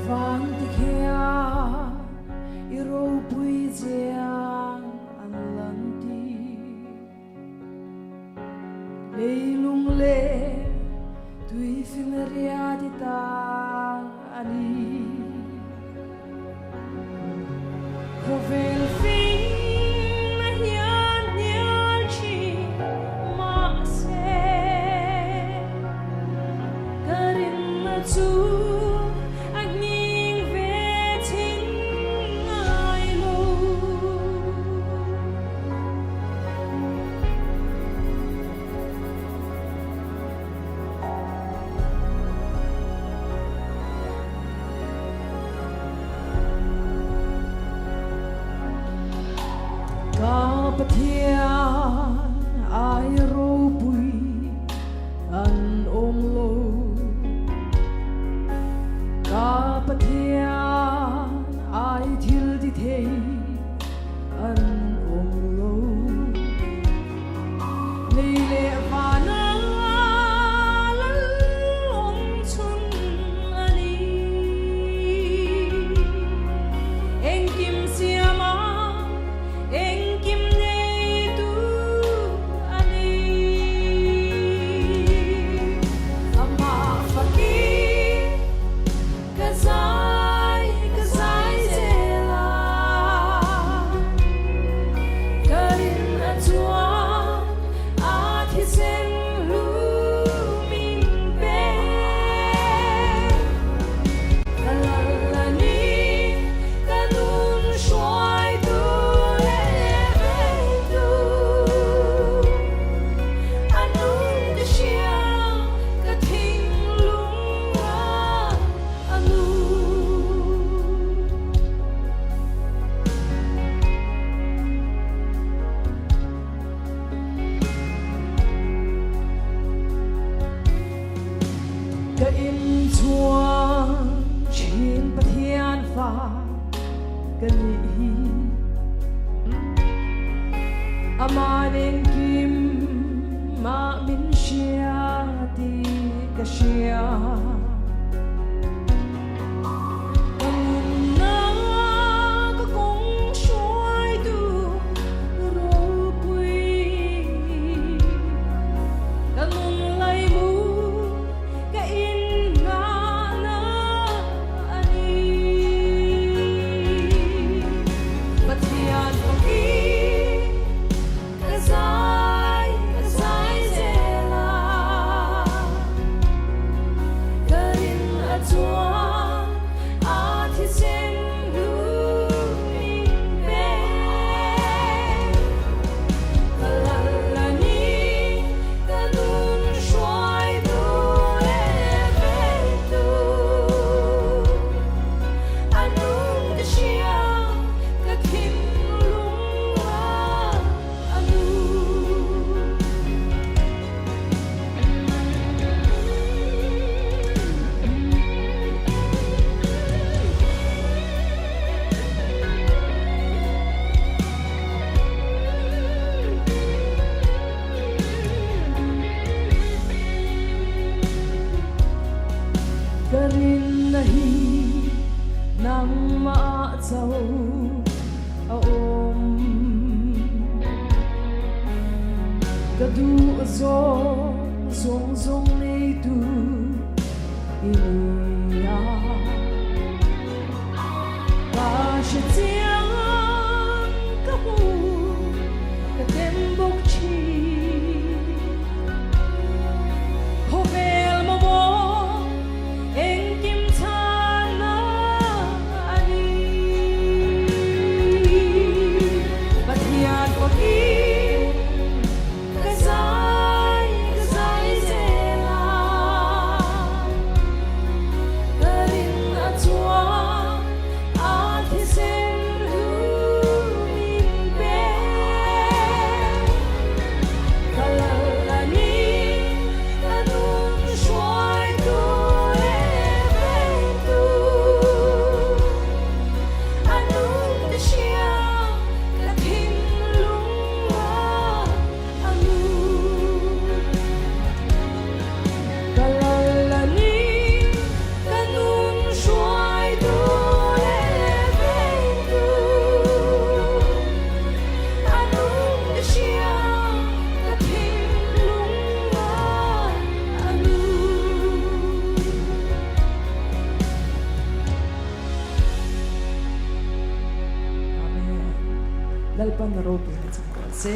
van ti khia i ro pui jiang an lan ti leilung le tui fingeria di ta ani khovel fin na hian nyal chi ma se karin na chu Pathian ai ro pui an om lo ka pathian ai thil di thei an om lo leile vana lan om chun ani engkim siama engkim cái in chuông trên bát thiên pha cái nhị ama đến kim mà min xia ti cái xia karin nahi nang maasaw aom kadu zong zong nei tu inia ka she chiang ka mu ka tem bok chi hovel mo lalpan na rope na tsangko se